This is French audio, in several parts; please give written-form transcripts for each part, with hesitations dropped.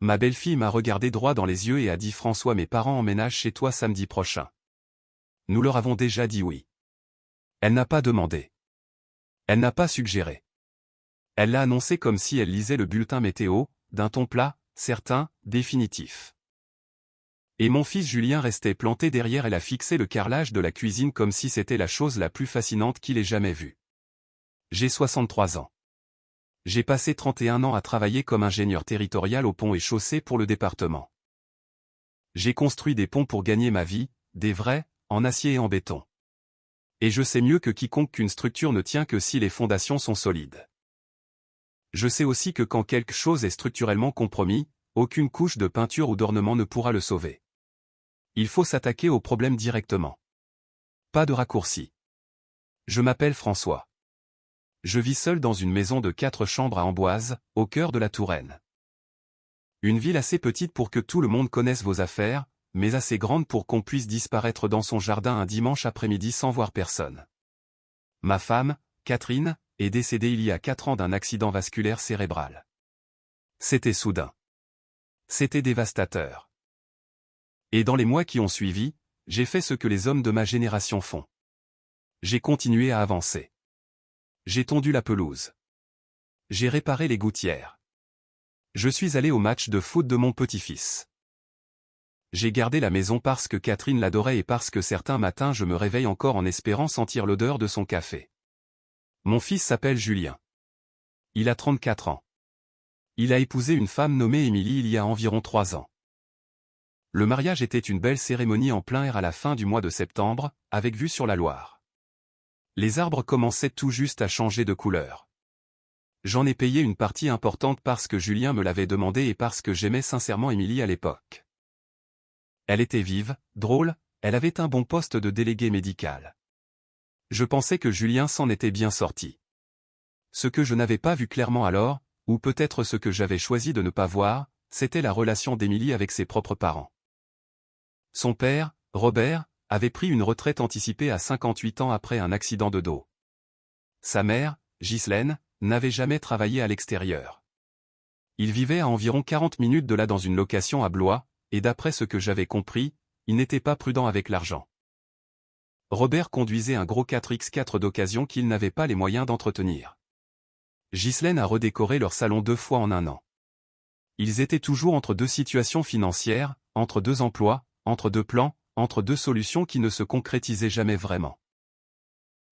Ma belle-fille m'a regardé droit dans les yeux et a dit François, mes parents emménagent chez toi samedi prochain. Nous leur avons déjà dit oui. Elle n'a pas demandé. Elle n'a pas suggéré. Elle l'a annoncé comme si elle lisait le bulletin météo, d'un ton plat, certain, définitif. Et mon fils Julien restait planté derrière elle à fixer le carrelage de la cuisine comme si c'était la chose la plus fascinante qu'il ait jamais vue. J'ai 63 ans. J'ai passé 31 ans à travailler comme ingénieur territorial aux ponts et chaussées pour le département. J'ai construit des ponts pour gagner ma vie, des vrais, en acier et en béton. Et je sais mieux que quiconque qu'une structure ne tient que si les fondations sont solides. Je sais aussi que quand quelque chose est structurellement compromis, aucune couche de peinture ou d'ornement ne pourra le sauver. Il faut s'attaquer au problème directement. Pas de raccourci. Je m'appelle François. Je vis seul dans une maison de 4 chambres à Amboise, au cœur de la Touraine. Une ville assez petite pour que tout le monde connaisse vos affaires, mais assez grande pour qu'on puisse disparaître dans son jardin un dimanche après-midi sans voir personne. Ma femme, Catherine, est décédée il y a 4 ans d'un accident vasculaire cérébral. C'était soudain. C'était dévastateur. Et dans les mois qui ont suivi, j'ai fait ce que les hommes de ma génération font. J'ai continué à avancer. J'ai tondu la pelouse. J'ai réparé les gouttières. Je suis allé au match de foot de mon petit-fils. J'ai gardé la maison parce que Catherine l'adorait et parce que certains matins je me réveille encore en espérant sentir l'odeur de son café. Mon fils s'appelle Julien. Il a 34 ans. Il a épousé une femme nommée Émilie il y a environ 3 ans. Le mariage était une belle cérémonie en plein air à la fin du mois de septembre, avec vue sur la Loire. Les arbres commençaient tout juste à changer de couleur. J'en ai payé une partie importante parce que Julien me l'avait demandé et parce que j'aimais sincèrement Émilie à l'époque. Elle était vive, drôle, elle avait un bon poste de délégué médical. Je pensais que Julien s'en était bien sorti. Ce que je n'avais pas vu clairement alors, ou peut-être ce que j'avais choisi de ne pas voir, c'était la relation d'Émilie avec ses propres parents. Son père, Robert, avait pris une retraite anticipée à 58 ans après un accident de dos. Sa mère, Ghislaine, n'avait jamais travaillé à l'extérieur. Il vivait à environ 40 minutes de là dans une location à Blois, et d'après ce que j'avais compris, il n'était pas prudent avec l'argent. Robert conduisait un gros 4x4 d'occasion qu'il n'avait pas les moyens d'entretenir. Ghislaine a redécoré leur salon 2 fois en un an. Ils étaient toujours entre 2 situations financières, entre 2 emplois, entre 2 plans, entre 2 solutions qui ne se concrétisaient jamais vraiment.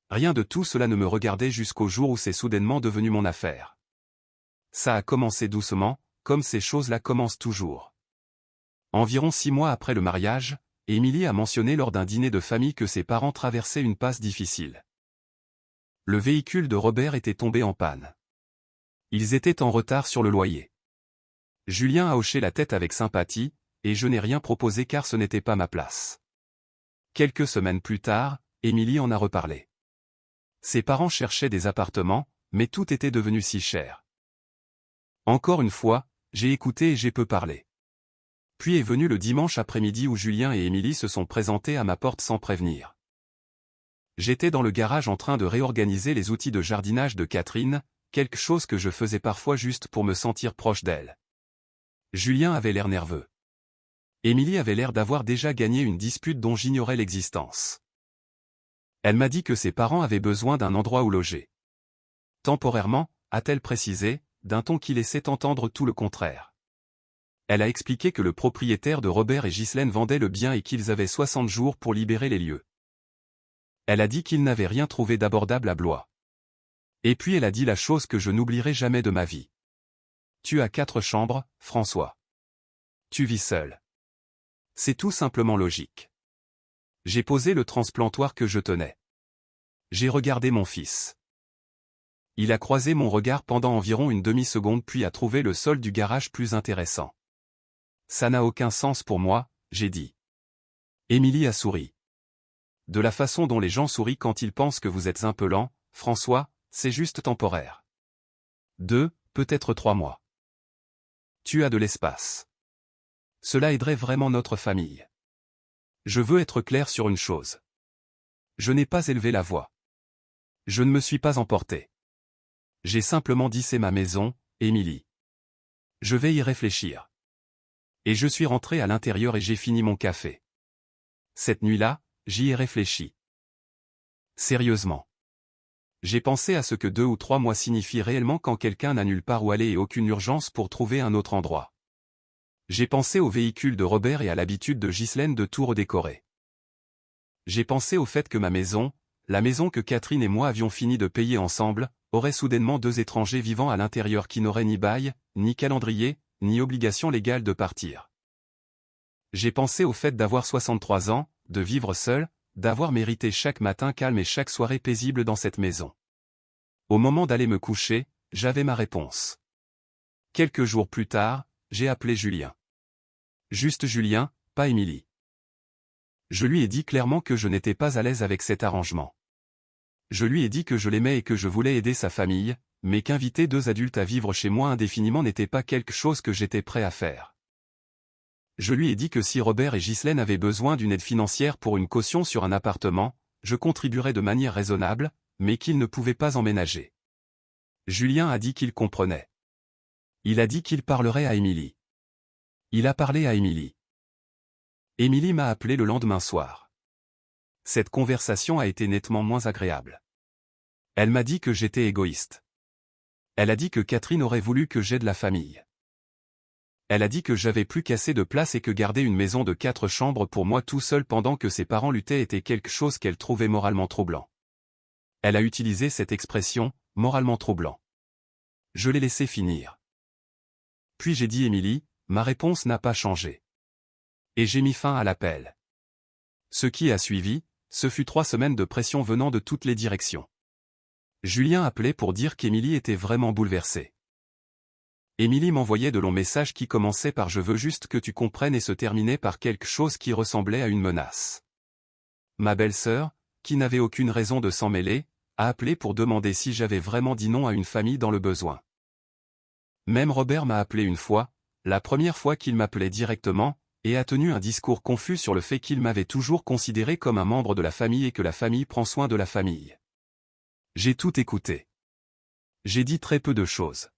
Rien de tout cela ne me regardait jusqu'au jour où c'est soudainement devenu mon affaire. Ça a commencé doucement, comme ces choses-là commencent toujours. Environ 6 mois après le mariage, Émilie a mentionné lors d'un dîner de famille que ses parents traversaient une passe difficile. Le véhicule de Robert était tombé en panne. Ils étaient en retard sur le loyer. Julien a hoché la tête avec sympathie, et je n'ai rien proposé car ce n'était pas ma place. Quelques semaines plus tard, Émilie en a reparlé. Ses parents cherchaient des appartements, mais tout était devenu si cher. Encore une fois, j'ai écouté et j'ai peu parlé. Puis est venu le dimanche après-midi où Julien et Émilie se sont présentés à ma porte sans prévenir. J'étais dans le garage en train de réorganiser les outils de jardinage de Catherine, quelque chose que je faisais parfois juste pour me sentir proche d'elle. Julien avait l'air nerveux. Émilie avait l'air d'avoir déjà gagné une dispute dont j'ignorais l'existence. Elle m'a dit que ses parents avaient besoin d'un endroit où loger. Temporairement, a-t-elle précisé, d'un ton qui laissait entendre tout le contraire. Elle a expliqué que le propriétaire de Robert et Ghislaine vendait le bien et qu'ils avaient 60 jours pour libérer les lieux. Elle a dit qu'ils n'avaient rien trouvé d'abordable à Blois. Et puis elle a dit la chose que je n'oublierai jamais de ma vie. Tu as 4 chambres, François. Tu vis seul. C'est tout simplement logique. J'ai posé le transplantoir que je tenais. J'ai regardé mon fils. Il a croisé mon regard pendant environ une demi-seconde puis a trouvé le sol du garage plus intéressant. Ça n'a aucun sens pour moi, j'ai dit. Émilie a souri. De la façon dont les gens sourient quand ils pensent que vous êtes un peu lent, François, c'est juste temporaire. 2, peut-être 3 mois. Tu as de l'espace. Cela aiderait vraiment notre famille. Je veux être clair sur une chose. Je n'ai pas élevé la voix. Je ne me suis pas emporté. J'ai simplement dit c'est ma maison, Émilie. Je vais y réfléchir. Et je suis rentré à l'intérieur et j'ai fini mon café. Cette nuit-là, j'y ai réfléchi. Sérieusement. J'ai pensé à ce que 2 ou 3 mois signifient réellement quand quelqu'un n'a nulle part où aller et aucune urgence pour trouver un autre endroit. J'ai pensé au véhicule de Robert et à l'habitude de Ghislaine de tout redécorer. J'ai pensé au fait que ma maison, la maison que Catherine et moi avions fini de payer ensemble, aurait soudainement 2 étrangers vivant à l'intérieur qui n'auraient ni bail, ni calendrier, ni obligation légale de partir. J'ai pensé au fait d'avoir 63 ans, de vivre seul, d'avoir mérité chaque matin calme et chaque soirée paisible dans cette maison. Au moment d'aller me coucher, j'avais ma réponse. Quelques jours plus tard, j'ai appelé Julien. Juste Julien, pas Émilie. Je lui ai dit clairement que je n'étais pas à l'aise avec cet arrangement. Je lui ai dit que je l'aimais et que je voulais aider sa famille, mais qu'inviter 2 adultes à vivre chez moi indéfiniment n'était pas quelque chose que j'étais prêt à faire. Je lui ai dit que si Robert et Ghislaine avaient besoin d'une aide financière pour une caution sur un appartement, je contribuerais de manière raisonnable, mais qu'ils ne pouvaient pas emménager. Julien a dit qu'il comprenait. Il a dit qu'il parlerait à Émilie. Il a parlé à Émilie. Émilie m'a appelé le lendemain soir. Cette conversation a été nettement moins agréable. Elle m'a dit que j'étais égoïste. Elle a dit que Catherine aurait voulu que j'aide la famille. Elle a dit que j'avais plus qu'assez de place et que garder une maison de 4 chambres pour moi tout seul pendant que ses parents luttaient était quelque chose qu'elle trouvait moralement troublant. Elle a utilisé cette expression, moralement troublant. Je l'ai laissé finir. Puis j'ai dit Émilie, ma réponse n'a pas changé. Et j'ai mis fin à l'appel. Ce qui a suivi, ce fut 3 semaines de pression venant de toutes les directions. Julien appelait pour dire qu'Émilie était vraiment bouleversée. Émilie m'envoyait de longs messages qui commençaient par « je veux juste que tu comprennes » et se terminaient par quelque chose qui ressemblait à une menace. Ma belle-sœur, qui n'avait aucune raison de s'en mêler, a appelé pour demander si j'avais vraiment dit non à une famille dans le besoin. Même Robert m'a appelé une fois, la première fois qu'il m'appelait directement, et a tenu un discours confus sur le fait qu'il m'avait toujours considéré comme un membre de la famille et que la famille prend soin de la famille. J'ai tout écouté. J'ai dit très peu de choses.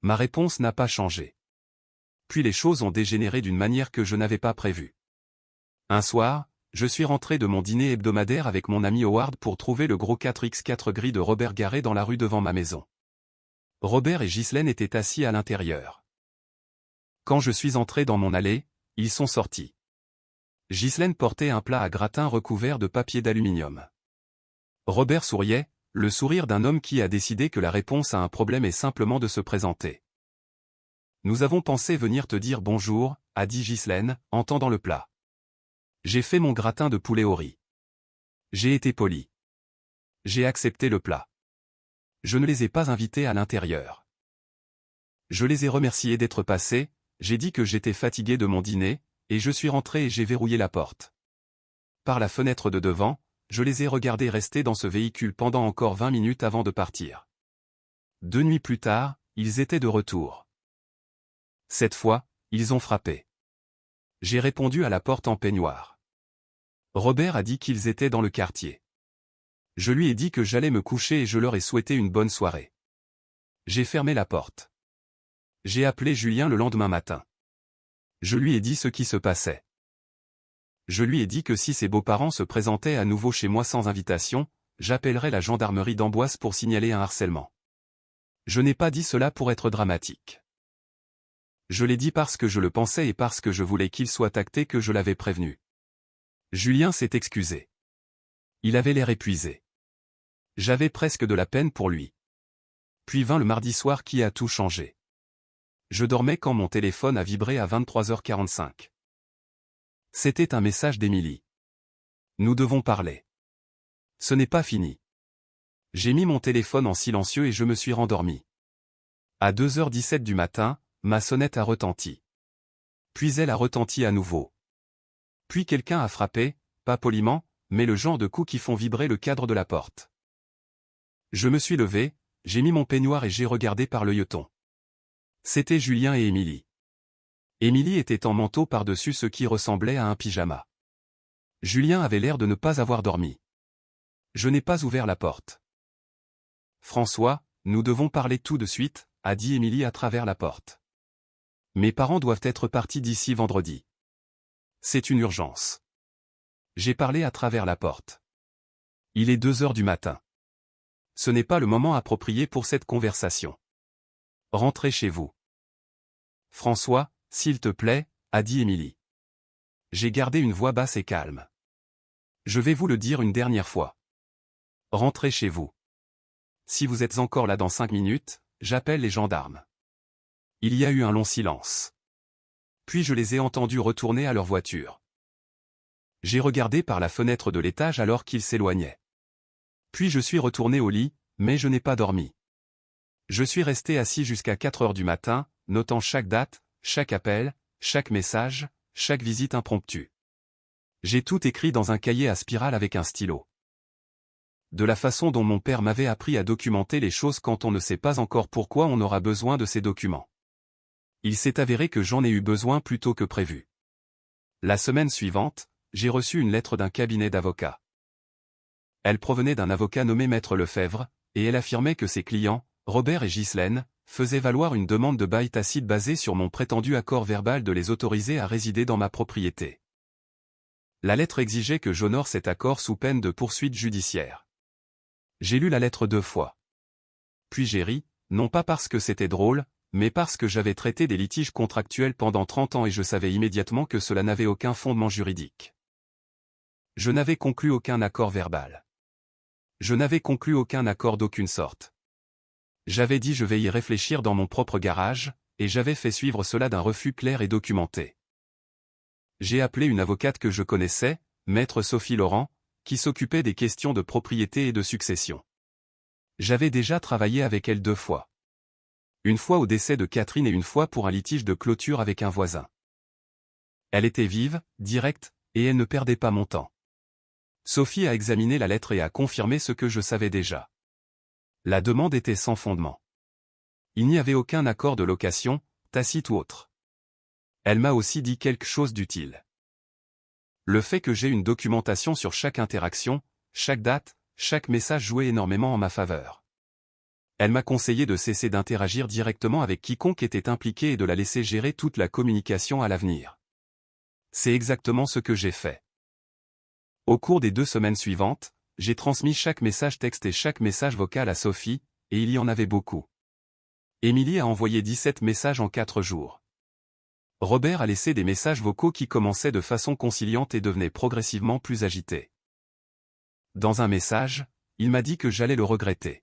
Ma réponse n'a pas changé. Puis les choses ont dégénéré d'une manière que je n'avais pas prévue. Un soir, je suis rentré de mon dîner hebdomadaire avec mon ami Howard pour trouver le gros 4x4 gris de Robert garé dans la rue devant ma maison. Robert et Ghislaine étaient assis à l'intérieur. Quand je suis entré dans mon allée, ils sont sortis. Ghislaine portait un plat à gratin recouvert de papier d'aluminium. Robert souriait, le sourire d'un homme qui a décidé que la réponse à un problème est simplement de se présenter. « Nous avons pensé venir te dire bonjour », a dit Ghislaine, en tendant le plat. J'ai fait mon gratin de poulet au riz. J'ai été poli. J'ai accepté le plat. Je ne les ai pas invités à l'intérieur. Je les ai remerciés d'être passés, j'ai dit que j'étais fatigué de mon dîner, et je suis rentré et j'ai verrouillé la porte. Par la fenêtre de devant, je les ai regardés rester dans ce véhicule pendant encore 20 minutes avant de partir. 2 nuits plus tard, ils étaient de retour. Cette fois, ils ont frappé. J'ai répondu à la porte en peignoir. Robert a dit qu'ils étaient dans le quartier. Je lui ai dit que j'allais me coucher et je leur ai souhaité une bonne soirée. J'ai fermé la porte. J'ai appelé Julien le lendemain matin. Je lui ai dit ce qui se passait. Je lui ai dit que si ses beaux-parents se présentaient à nouveau chez moi sans invitation, j'appellerais la gendarmerie d'Amboise pour signaler un harcèlement. Je n'ai pas dit cela pour être dramatique. Je l'ai dit parce que je le pensais et parce que je voulais qu'il soit acté que je l'avais prévenu. Julien s'est excusé. Il avait l'air épuisé. J'avais presque de la peine pour lui. Puis vint le mardi soir qui a tout changé. Je dormais quand mon téléphone a vibré à 23h45. C'était un message d'Émilie. Nous devons parler. Ce n'est pas fini. J'ai mis mon téléphone en silencieux et je me suis rendormi. À 2h17 du matin, ma sonnette a retenti. Puis elle a retenti à nouveau. Puis quelqu'un a frappé, pas poliment, mais le genre de coups qui font vibrer le cadre de la porte. Je me suis levé, j'ai mis mon peignoir et j'ai regardé par l'œilleton. C'était Julien et Émilie. Émilie était en manteau par-dessus ce qui ressemblait à un pyjama. Julien avait l'air de ne pas avoir dormi. Je n'ai pas ouvert la porte. « François, nous devons parler tout de suite », a dit Émilie à travers la porte. Mes parents doivent être partis d'ici vendredi. C'est une urgence. J'ai parlé à travers la porte. Il est 2 heures du matin. Ce n'est pas le moment approprié pour cette conversation. Rentrez chez vous. François, s'il te plaît, a dit Émilie. J'ai gardé une voix basse et calme. Je vais vous le dire une dernière fois. Rentrez chez vous. Si vous êtes encore là dans 5 minutes, j'appelle les gendarmes. Il y a eu un long silence. Puis je les ai entendus retourner à leur voiture. J'ai regardé par la fenêtre de l'étage alors qu'ils s'éloignaient. Puis je suis retourné au lit, mais je n'ai pas dormi. Je suis resté assis jusqu'à 4 heures du matin, notant chaque date, chaque appel, chaque message, chaque visite impromptue. J'ai tout écrit dans un cahier à spirale avec un stylo. De la façon dont mon père m'avait appris à documenter les choses quand on ne sait pas encore pourquoi on aura besoin de ces documents. Il s'est avéré que j'en ai eu besoin plus tôt que prévu. La semaine suivante, j'ai reçu une lettre d'un cabinet d'avocats. Elle provenait d'un avocat nommé Maître Lefebvre, et elle affirmait que ses clients, Robert et Ghislaine, faisaient valoir une demande de bail tacite basée sur mon prétendu accord verbal de les autoriser à résider dans ma propriété. La lettre exigeait que j'honore cet accord sous peine de poursuite judiciaire. J'ai lu la lettre 2 fois. Puis j'ai ri, non pas parce que c'était drôle, mais parce que j'avais traité des litiges contractuels pendant 30 ans et je savais immédiatement que cela n'avait aucun fondement juridique. Je n'avais conclu aucun accord verbal. Je n'avais conclu aucun accord d'aucune sorte. J'avais dit je vais y réfléchir dans mon propre garage, et j'avais fait suivre cela d'un refus clair et documenté. J'ai appelé une avocate que je connaissais, Maître Sophie Laurent, qui s'occupait des questions de propriété et de succession. J'avais déjà travaillé avec elle 2 fois. Une fois au décès de Catherine et une fois pour un litige de clôture avec un voisin. Elle était vive, directe, et elle ne perdait pas mon temps. Sophie a examiné la lettre et a confirmé ce que je savais déjà. La demande était sans fondement. Il n'y avait aucun accord de location, tacite ou autre. Elle m'a aussi dit quelque chose d'utile. Le fait que j'ai une documentation sur chaque interaction, chaque date, chaque message jouait énormément en ma faveur. Elle m'a conseillé de cesser d'interagir directement avec quiconque était impliqué et de la laisser gérer toute la communication à l'avenir. C'est exactement ce que j'ai fait. Au cours des 2 semaines suivantes, j'ai transmis chaque message texte et chaque message vocal à Sophie, et il y en avait beaucoup. Émilie a envoyé 17 messages en 4 jours. Robert a laissé des messages vocaux qui commençaient de façon conciliante et devenaient progressivement plus agités. Dans un message, il m'a dit que j'allais le regretter.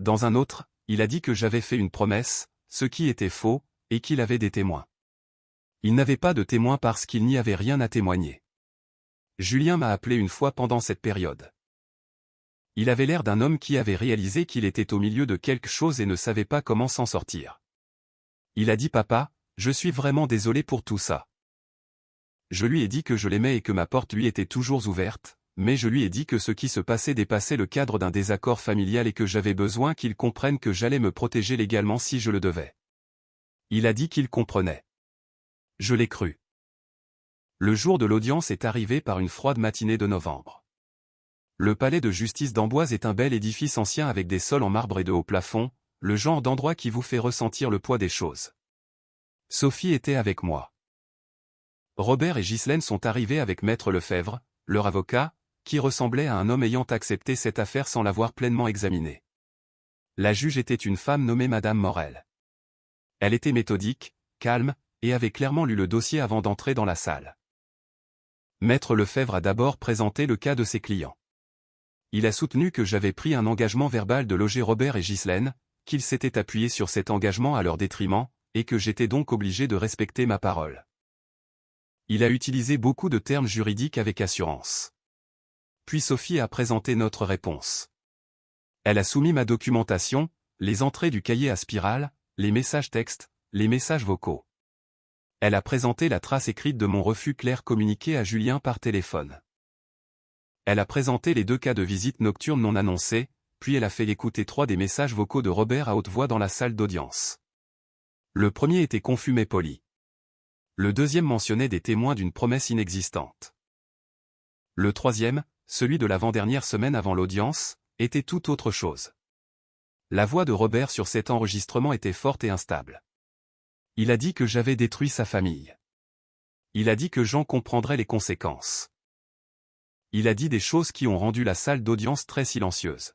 Dans un autre, il a dit que j'avais fait une promesse, ce qui était faux, et qu'il avait des témoins. Il n'avait pas de témoins parce qu'il n'y avait rien à témoigner. Julien m'a appelé une fois pendant cette période. Il avait l'air d'un homme qui avait réalisé qu'il était au milieu de quelque chose et ne savait pas comment s'en sortir. Il a dit « Papa, je suis vraiment désolé pour tout ça. » Je lui ai dit que je l'aimais et que ma porte lui était toujours ouverte, mais je lui ai dit que ce qui se passait dépassait le cadre d'un désaccord familial et que j'avais besoin qu'il comprenne que j'allais me protéger légalement si je le devais. Il a dit qu'il comprenait. Je l'ai cru. Le jour de l'audience est arrivé par une froide matinée de novembre. Le palais de justice d'Amboise est un bel édifice ancien avec des sols en marbre et de hauts plafonds, le genre d'endroit qui vous fait ressentir le poids des choses. Sophie était avec moi. Robert et Ghislaine sont arrivés avec Maître Lefebvre, leur avocat, qui ressemblait à un homme ayant accepté cette affaire sans l'avoir pleinement examinée. La juge était une femme nommée Madame Morel. Elle était méthodique, calme, et avait clairement lu le dossier avant d'entrer dans la salle. Maître Lefebvre a d'abord présenté le cas de ses clients. Il a soutenu que j'avais pris un engagement verbal de loger Robert et Ghislaine, qu'ils s'étaient appuyés sur cet engagement à leur détriment, et que j'étais donc obligé de respecter ma parole. Il a utilisé beaucoup de termes juridiques avec assurance. Puis Sophie a présenté notre réponse. Elle a soumis ma documentation, les entrées du cahier à spirale, les messages textes, les messages vocaux. Elle a présenté la trace écrite de mon refus clair communiqué à Julien par téléphone. Elle a présenté les 2 cas de visite nocturne non annoncés, puis elle a fait écouter 3 des messages vocaux de Robert à haute voix dans la salle d'audience. Le premier était confus mais poli. Le deuxième mentionnait des témoins d'une promesse inexistante. Le troisième, celui de l'avant-dernière semaine avant l'audience, était tout autre chose. La voix de Robert sur cet enregistrement était forte et instable. Il a dit que j'avais détruit sa famille. Il a dit que Jean comprendrait les conséquences. Il a dit des choses qui ont rendu la salle d'audience très silencieuse.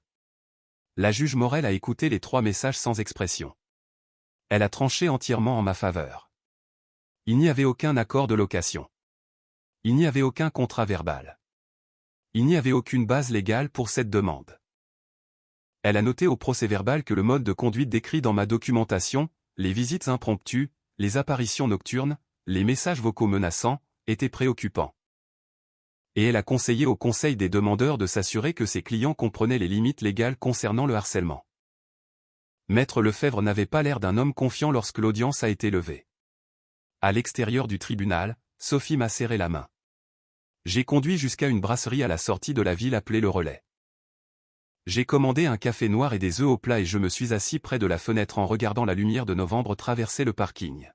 La juge Morel a écouté les 3 messages sans expression. Elle a tranché entièrement en ma faveur. Il n'y avait aucun accord de location. Il n'y avait aucun contrat verbal. Il n'y avait aucune base légale pour cette demande. Elle a noté au procès-verbal que le mode de conduite décrit dans ma documentation, les visites impromptues, les apparitions nocturnes, les messages vocaux menaçants, étaient préoccupants. Et elle a conseillé au conseil des demandeurs de s'assurer que ses clients comprenaient les limites légales concernant le harcèlement. Maître Lefebvre n'avait pas l'air d'un homme confiant lorsque l'audience a été levée. À l'extérieur du tribunal, Sophie m'a serré la main. J'ai conduit jusqu'à une brasserie à la sortie de la ville appelée Le Relais. J'ai commandé un café noir et des œufs au plat et je me suis assis près de la fenêtre en regardant la lumière de novembre traverser le parking.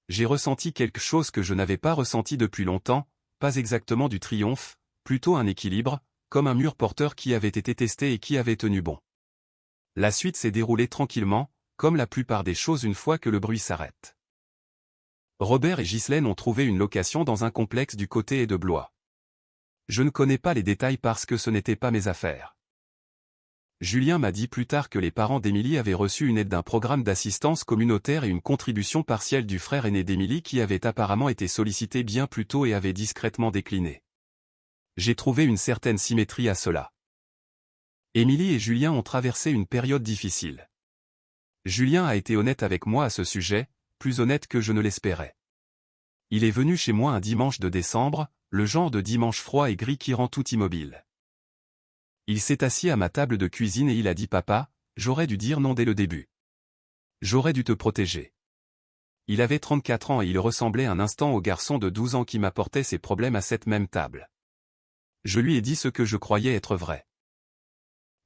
J'ai ressenti quelque chose que je n'avais pas ressenti depuis longtemps, pas exactement du triomphe, plutôt un équilibre, comme un mur porteur qui avait été testé et qui avait tenu bon. La suite s'est déroulée tranquillement, comme la plupart des choses une fois que le bruit s'arrête. Robert et Ghislaine ont trouvé une location dans un complexe du côté de Blois. Je ne connais pas les détails parce que ce n'était pas mes affaires. Julien m'a dit plus tard que les parents d'Émilie avaient reçu une aide d'un programme d'assistance communautaire et une contribution partielle du frère aîné d'Émilie qui avait apparemment été sollicité bien plus tôt et avait discrètement décliné. J'ai trouvé une certaine symétrie à cela. Émilie et Julien ont traversé une période difficile. Julien a été honnête avec moi à ce sujet, plus honnête que je ne l'espérais. Il est venu chez moi un dimanche de décembre, le genre de dimanche froid et gris qui rend tout immobile. Il s'est assis à ma table de cuisine et il a dit « Papa, j'aurais dû dire non dès le début. J'aurais dû te protéger. » Il avait 34 ans et il ressemblait un instant au garçon de 12 ans qui m'apportait ses problèmes à cette même table. Je lui ai dit ce que je croyais être vrai.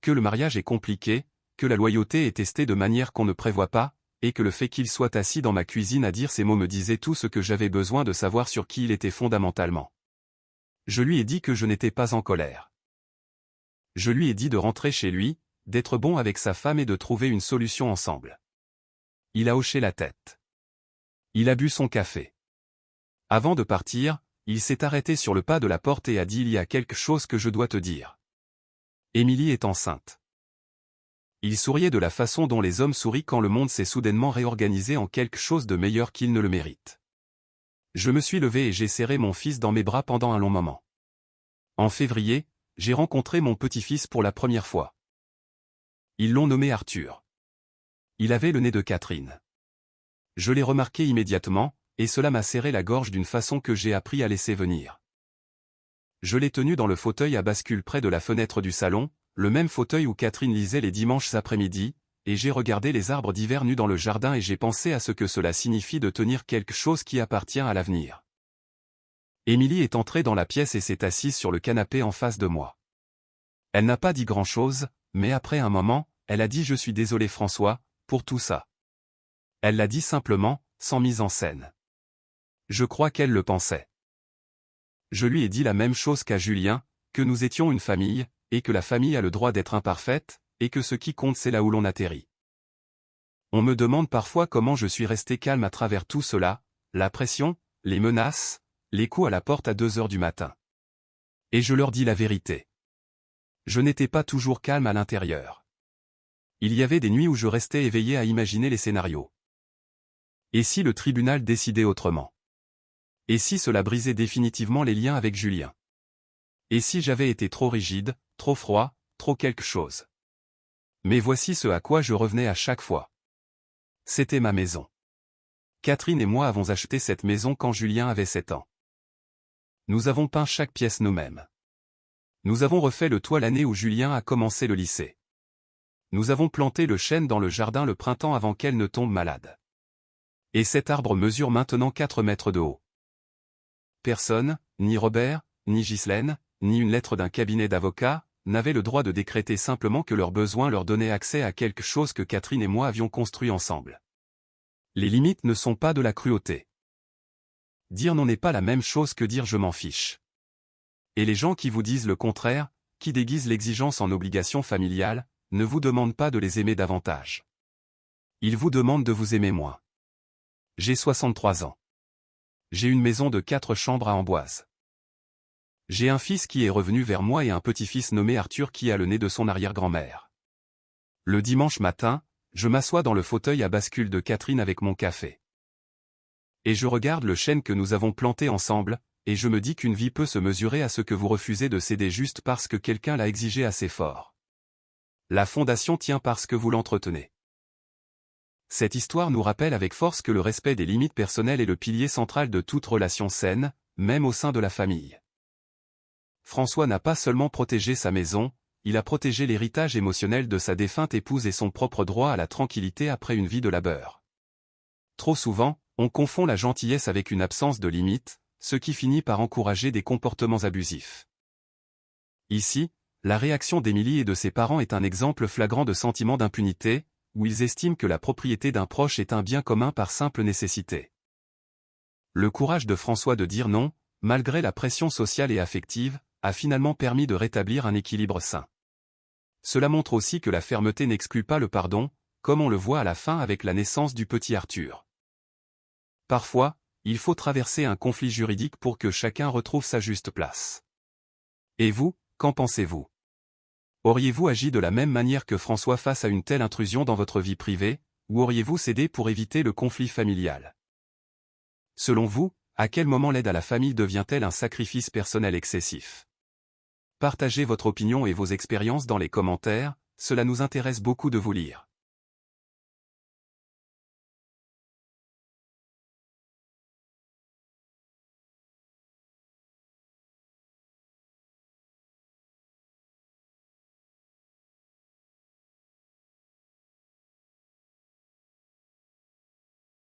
Que le mariage est compliqué, que la loyauté est testée de manière qu'on ne prévoit pas, et que le fait qu'il soit assis dans ma cuisine à dire ces mots me disait tout ce que j'avais besoin de savoir sur qui il était fondamentalement. Je lui ai dit que je n'étais pas en colère. Je lui ai dit de rentrer chez lui, d'être bon avec sa femme et de trouver une solution ensemble. Il a hoché la tête. Il a bu son café. Avant de partir, il s'est arrêté sur le pas de la porte et a dit « Il y a quelque chose que je dois te dire. Émilie est enceinte. » Il souriait de la façon dont les hommes sourient quand le monde s'est soudainement réorganisé en quelque chose de meilleur qu'il ne le mérite. Je me suis levé et j'ai serré mon fils dans mes bras pendant un long moment. En février, j'ai rencontré mon petit-fils pour la première fois. Ils l'ont nommé Arthur. Il avait le nez de Catherine. Je l'ai remarqué immédiatement, et cela m'a serré la gorge d'une façon que j'ai appris à laisser venir. Je l'ai tenu dans le fauteuil à bascule près de la fenêtre du salon, le même fauteuil où Catherine lisait les dimanches après-midi, et j'ai regardé les arbres d'hiver nus dans le jardin et j'ai pensé à ce que cela signifie de tenir quelque chose qui appartient à l'avenir. Émilie est entrée dans la pièce et s'est assise sur le canapé en face de moi. Elle n'a pas dit grand-chose, mais après un moment, elle a dit « Je suis désolée François, pour tout ça. » Elle l'a dit simplement, sans mise en scène. Je crois qu'elle le pensait. Je lui ai dit la même chose qu'à Julien, que nous étions une famille, et que la famille a le droit d'être imparfaite, et que ce qui compte c'est là où l'on atterrit. On me demande parfois comment je suis resté calme à travers tout cela, la pression, les menaces, les coups à la porte à 2 heures du matin. Et je leur dis la vérité. Je n'étais pas toujours calme à l'intérieur. Il y avait des nuits où je restais éveillé à imaginer les scénarios. Et si le tribunal décidait autrement? Et si cela brisait définitivement les liens avec Julien? Et si j'avais été trop rigide, trop froid, trop quelque chose? Mais voici ce à quoi je revenais à chaque fois. C'était ma maison. Catherine et moi avons acheté cette maison quand Julien avait 7 ans. Nous avons peint chaque pièce nous-mêmes. Nous avons refait le toit l'année où Julien a commencé le lycée. Nous avons planté le chêne dans le jardin le printemps avant qu'elle ne tombe malade. Et cet arbre mesure maintenant 4 mètres de haut. Personne, ni Robert, ni Ghislaine, ni une lettre d'un cabinet d'avocats, n'avait le droit de décréter simplement que leurs besoins leur donnaient accès à quelque chose que Catherine et moi avions construit ensemble. Les limites ne sont pas de la cruauté. Dire non n'est pas la même chose que dire je m'en fiche. Et les gens qui vous disent le contraire, qui déguisent l'exigence en obligation familiale, ne vous demandent pas de les aimer davantage. Ils vous demandent de vous aimer moins. J'ai 63 ans. J'ai une maison de 4 chambres à Amboise. J'ai un fils qui est revenu vers moi et un petit-fils nommé Arthur qui a le nez de son arrière-grand-mère. Le dimanche matin, je m'assois dans le fauteuil à bascule de Catherine avec mon café. Et je regarde le chêne que nous avons planté ensemble, et je me dis qu'une vie peut se mesurer à ce que vous refusez de céder juste parce que quelqu'un l'a exigé assez fort. La fondation tient parce que vous l'entretenez. Cette histoire nous rappelle avec force que le respect des limites personnelles est le pilier central de toute relation saine, même au sein de la famille. François n'a pas seulement protégé sa maison, il a protégé l'héritage émotionnel de sa défunte épouse et son propre droit à la tranquillité après une vie de labeur. Trop souvent, on confond la gentillesse avec une absence de limite, ce qui finit par encourager des comportements abusifs. Ici, la réaction d'Émilie et de ses parents est un exemple flagrant de sentiment d'impunité, où ils estiment que la propriété d'un proche est un bien commun par simple nécessité. Le courage de François de dire non, malgré la pression sociale et affective, a finalement permis de rétablir un équilibre sain. Cela montre aussi que la fermeté n'exclut pas le pardon, comme on le voit à la fin avec la naissance du petit Arthur. Parfois, il faut traverser un conflit juridique pour que chacun retrouve sa juste place. Et vous, qu'en pensez-vous? Auriez-vous agi de la même manière que François face à une telle intrusion dans votre vie privée, ou auriez-vous cédé pour éviter le conflit familial? Selon vous, à quel moment l'aide à la famille devient-elle un sacrifice personnel excessif? Partagez votre opinion et vos expériences dans les commentaires, cela nous intéresse beaucoup de vous lire.